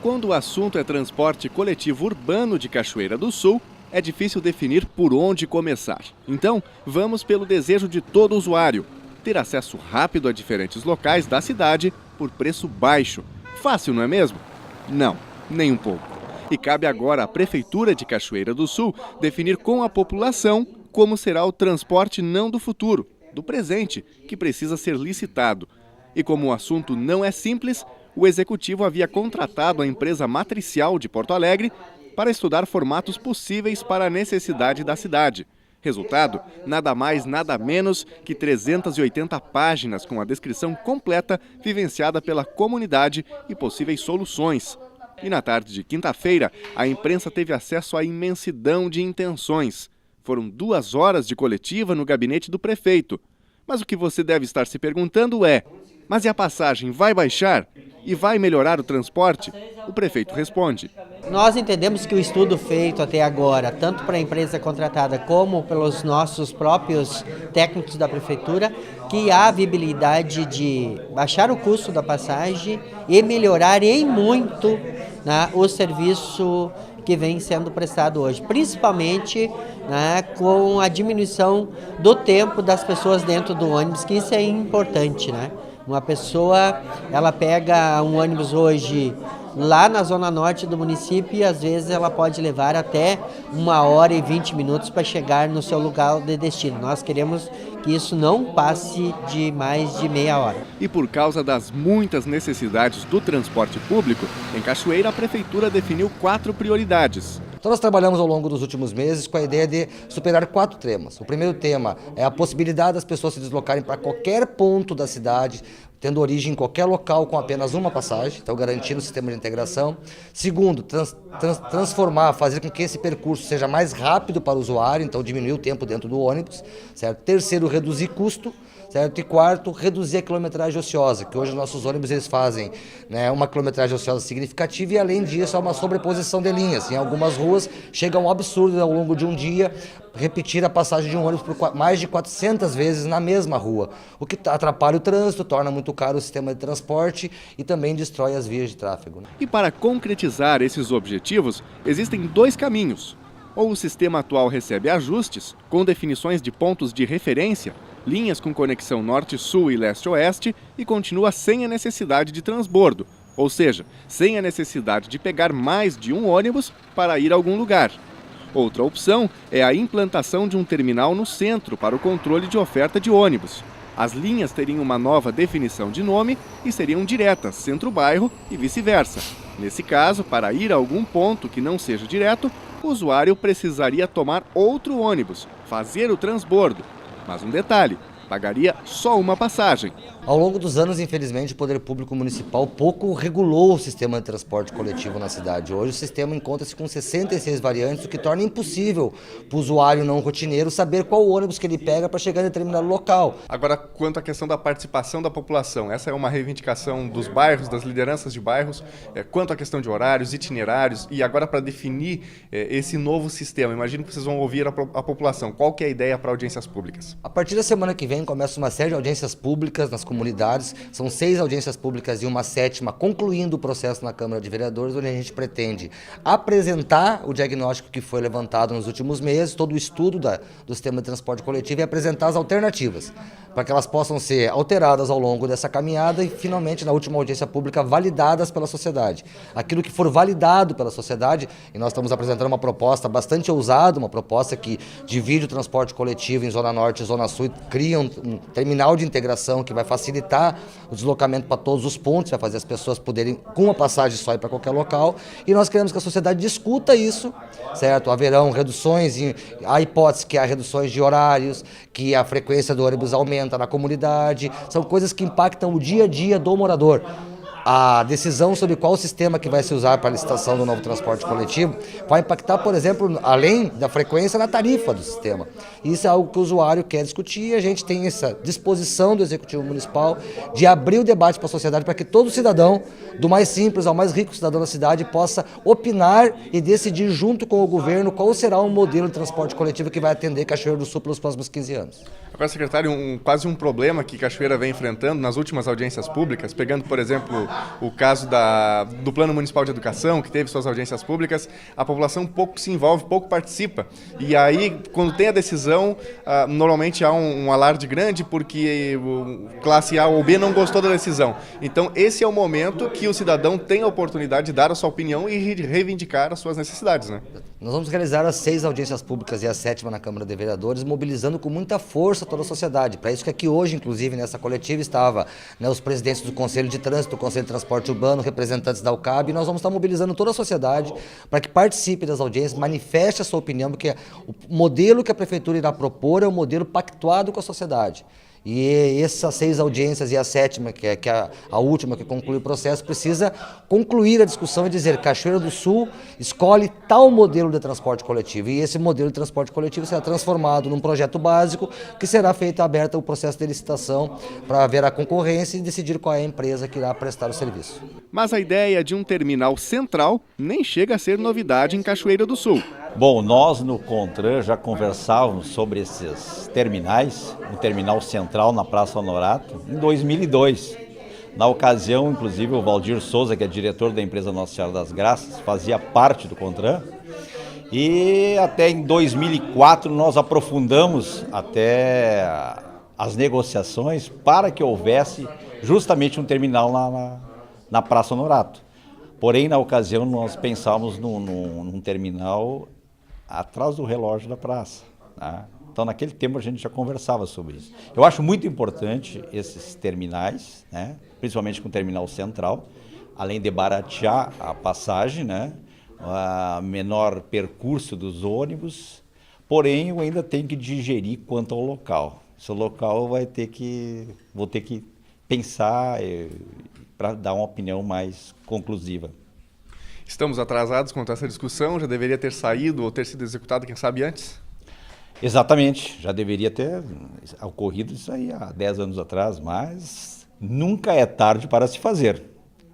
Quando o assunto é transporte coletivo urbano de Cachoeira do Sul, é difícil definir por onde começar. Então, vamos pelo desejo de todo usuário: ter acesso rápido a diferentes locais da cidade por preço baixo. Fácil, não é mesmo? Não, nem um pouco. E cabe agora à Prefeitura de Cachoeira do Sul definir com a população como será o transporte não do futuro, do presente, que precisa ser licitado. E como o assunto não é simples, o Executivo havia contratado a empresa matricial de Porto Alegre para estudar formatos possíveis para a necessidade da cidade. Resultado, nada mais, nada menos que 380 páginas com a descrição completa vivenciada pela comunidade e possíveis soluções. E na tarde de quinta-feira, a imprensa teve acesso à imensidão de intenções. Foram 2 horas de coletiva no gabinete do prefeito. Mas o que você deve estar se perguntando é: mas e a passagem vai baixar? E vai melhorar o transporte? O prefeito responde: nós entendemos que o estudo feito até agora, tanto para a empresa contratada como pelos nossos próprios técnicos da prefeitura, que há a viabilidade de baixar o custo da passagem e melhorar em muito, né, o serviço que vem sendo prestado hoje, principalmente, né, com a diminuição do tempo das pessoas dentro do ônibus, que isso é importante, né? Uma pessoa, ela pega um ônibus hoje lá na zona norte do município e às vezes ela pode levar até 1h20 para chegar no seu lugar de destino. Nós queremos que isso não passe de mais de meia hora. E por causa das muitas necessidades do transporte público, em Cachoeira a Prefeitura definiu 4 prioridades. Então nós trabalhamos ao longo dos últimos meses com a ideia de superar 4 temas. O primeiro tema é a possibilidade das pessoas se deslocarem para qualquer ponto da cidade, tendo origem em qualquer local com apenas uma passagem, então garantindo o sistema de integração. Segundo, transformar, fazer com que esse percurso seja mais rápido para o usuário, então diminuir o tempo dentro do ônibus, certo? Terceiro, reduzir custo, certo? E quarto, reduzir a quilometragem ociosa, que hoje os nossos ônibus eles fazem, né, uma quilometragem ociosa significativa e além disso há uma sobreposição de linhas. Em algumas ruas chega a um absurdo ao longo de um dia repetir a passagem de um ônibus por mais de 400 vezes na mesma rua, o que atrapalha o trânsito, torna muito caro o sistema de transporte e também destrói as vias de tráfego. E para concretizar esses objetivos, existem 2 caminhos. Ou o sistema atual recebe ajustes, com definições de pontos de referência, linhas com conexão norte-sul e leste-oeste, e continua sem a necessidade de transbordo, ou seja, sem a necessidade de pegar mais de um ônibus para ir a algum lugar. Outra opção é a implantação de um terminal no centro para o controle de oferta de ônibus. As linhas teriam uma nova definição de nome e seriam diretas, centro-bairro e vice-versa. Nesse caso, para ir a algum ponto que não seja direto, o usuário precisaria tomar outro ônibus, fazer o transbordo. Mas um detalhe: pagaria só uma passagem. Ao longo dos anos, infelizmente, o Poder Público Municipal pouco regulou o sistema de transporte coletivo na cidade. Hoje o sistema encontra-se com 66 variantes, o que torna impossível para o usuário não rotineiro saber qual ônibus que ele pega para chegar em determinado local. Agora, quanto à questão da participação da população, essa é uma reivindicação dos bairros, das lideranças de bairros, quanto à questão de horários, itinerários, e agora para definir esse novo sistema, imagino que vocês vão ouvir a população. Qual que é a ideia para audiências públicas? A partir da semana que vem começa uma série de audiências públicas nas comunidades, são 6 audiências públicas e uma 7ª, concluindo o processo na Câmara de Vereadores, onde a gente pretende apresentar o diagnóstico que foi levantado nos últimos meses, todo o estudo do sistema de transporte coletivo e apresentar as alternativas, para que elas possam ser alteradas ao longo dessa caminhada e, finalmente, na última audiência pública, validadas pela sociedade. Aquilo que for validado pela sociedade, e nós estamos apresentando uma proposta bastante ousada, uma proposta que divide o transporte coletivo em Zona Norte e Zona Sul, cria um terminal de integração que vai facilitar o deslocamento para todos os pontos, vai fazer as pessoas poderem, com uma passagem só, ir para qualquer local, e nós queremos que a sociedade discuta isso, certo? Haverão reduções, há hipótese que há reduções de horários, que a frequência do ônibus aumenta na comunidade, são coisas que impactam o dia a dia do morador. A decisão sobre qual sistema que vai se usar para a licitação do novo transporte coletivo vai impactar, por exemplo, além da frequência, na tarifa do sistema. Isso é algo que o usuário quer discutir e a gente tem essa disposição do Executivo Municipal de abrir o debate para a sociedade para que todo cidadão, do mais simples ao mais rico cidadão da cidade, possa opinar e decidir junto com o governo qual será o modelo de transporte coletivo que vai atender Cachoeira do Sul pelos próximos 15 anos. Agora, secretário, quase um problema que Cachoeira vem enfrentando nas últimas audiências públicas, pegando, por exemplo, o caso do Plano Municipal de Educação, que teve suas audiências públicas, a população pouco se envolve, pouco participa. E aí, quando tem a decisão, normalmente há um alarde grande porque o classe A ou B não gostou da decisão. Então, esse é o momento que o cidadão tem a oportunidade de dar a sua opinião e reivindicar as suas necessidades, né? Nós vamos realizar as 6 audiências públicas e a 7ª na Câmara de Vereadores, mobilizando com muita força toda a sociedade. Para isso que aqui hoje, inclusive, nessa coletiva, estava, né, os presidentes do Conselho de Trânsito, do Conselho de Transporte Urbano, representantes da UCAB, e nós vamos estar mobilizando toda a sociedade para que participe das audiências, manifeste a sua opinião, porque o modelo que a Prefeitura irá propor é um modelo pactuado com a sociedade. E essas 6 audiências e a 7ª, que é a última que conclui o processo, precisa concluir a discussão e dizer que Cachoeira do Sul escolhe tal modelo de transporte coletivo. E esse modelo de transporte coletivo será transformado num projeto básico que será feito aberto o processo de licitação para ver a concorrência e decidir qual é a empresa que irá prestar o serviço. Mas a ideia de um terminal central nem chega a ser novidade em Cachoeira do Sul. Bom, nós no CONTRAN já conversávamos sobre esses terminais, o terminal central na Praça Honorato, em 2002. Na ocasião, inclusive, o Valdir Souza, que é diretor da empresa Nossa Senhora das Graças, fazia parte do CONTRAN. E até em 2004 nós aprofundamos até as negociações para que houvesse justamente um terminal na Praça Honorato. Porém, na ocasião, nós pensávamos num terminal atrás do relógio da praça, né? Então, naquele tempo, a gente já conversava sobre isso. Eu acho muito importante esses terminais, né? Principalmente com o terminal central, além de baratear a passagem, né? A menor percurso dos ônibus, porém, eu ainda tenho que digerir quanto ao local. Esse local vou ter que pensar para dar uma opinião mais conclusiva. Estamos atrasados quanto a essa discussão, já deveria ter saído ou ter sido executado, quem sabe, antes? Exatamente, já deveria ter ocorrido isso aí há 10 anos atrás, mas nunca é tarde para se fazer.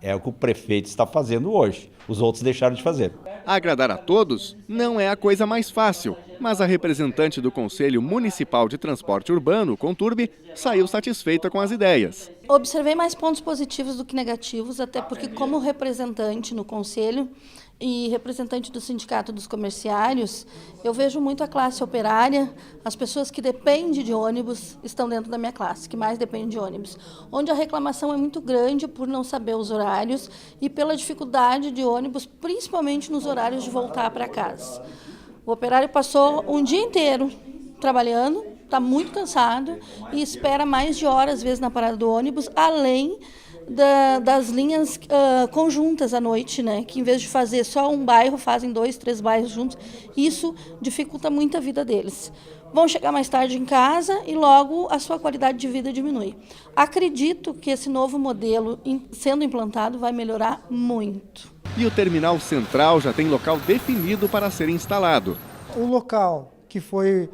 É o que o prefeito está fazendo hoje, os outros deixaram de fazer. Agradar a todos não é a coisa mais fácil, mas a representante do Conselho Municipal de Transporte Urbano, Conturbe, saiu satisfeita com as ideias. Observei mais pontos positivos do que negativos, até porque como representante no Conselho e representante do Sindicato dos Comerciários, eu vejo muito a classe operária, as pessoas que dependem de ônibus estão dentro da minha classe, que mais dependem de ônibus, onde a reclamação é muito grande por não saber os horários e pela dificuldade de ônibus, principalmente nos horários de voltar para casa. O operário passou um dia inteiro trabalhando, está muito cansado e espera mais de horas, às vezes, na parada do ônibus, além das linhas conjuntas à noite, né? Que em vez de fazer só um bairro, fazem 2, 3 bairros juntos. Isso dificulta muito a vida deles. Vão chegar mais tarde em casa e logo a sua qualidade de vida diminui. Acredito que esse novo modelo, sendo implantado, vai melhorar muito. E o terminal central já tem local definido para ser instalado. O local que foi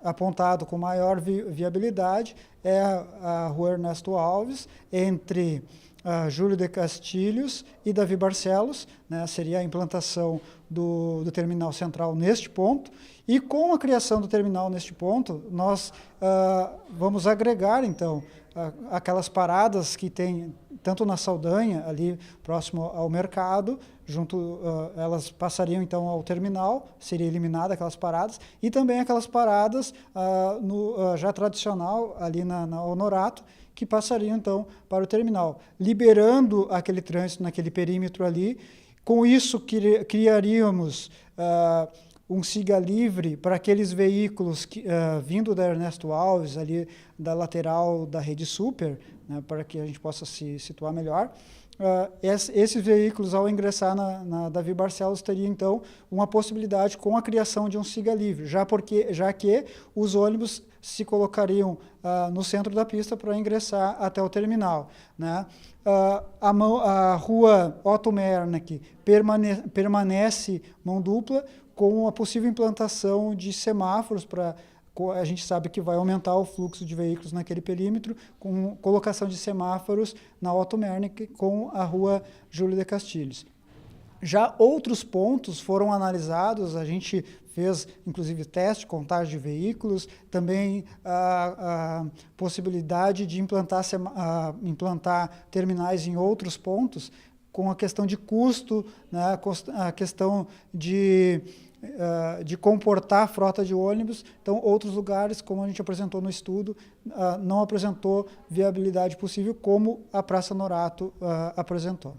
apontado com maior viabilidade é a Rua Ernesto Alves, entre Júlio de Castilhos e Davi Barcelos, né? Seria a implantação do terminal central neste ponto. E com a criação do terminal neste ponto, nós vamos agregar, então, aquelas paradas que tem tanto na Saldanha, ali próximo ao mercado, elas passariam então ao terminal, seria eliminada aquelas paradas, e também aquelas paradas já tradicional ali na Honorato, que passariam então para o terminal, liberando aquele trânsito naquele perímetro ali. Com isso, criaríamos um siga livre para aqueles veículos vindo da Ernesto Alves, ali da lateral da Rede Super, né, para que a gente possa se situar melhor. Esses veículos, ao ingressar na Davi Barcelos, teriam, então, uma possibilidade com a criação de um siga livre, já que os ônibus se colocariam no centro da pista para ingressar até o terminal, né? A rua Otto Mernack permanece mão dupla, com a possível implantação de semáforos a gente sabe que vai aumentar o fluxo de veículos naquele perímetro, com colocação de semáforos na Otto Mernack com a rua Júlio de Castilhos. Já outros pontos foram analisados, a gente fez inclusive teste, contagem de veículos, também a possibilidade de implantar terminais em outros pontos, com a questão de custo, né, a questão de comportar a frota de ônibus. Então, outros lugares, como a gente apresentou no estudo, não apresentou viabilidade possível, como a Praça Norato apresentou.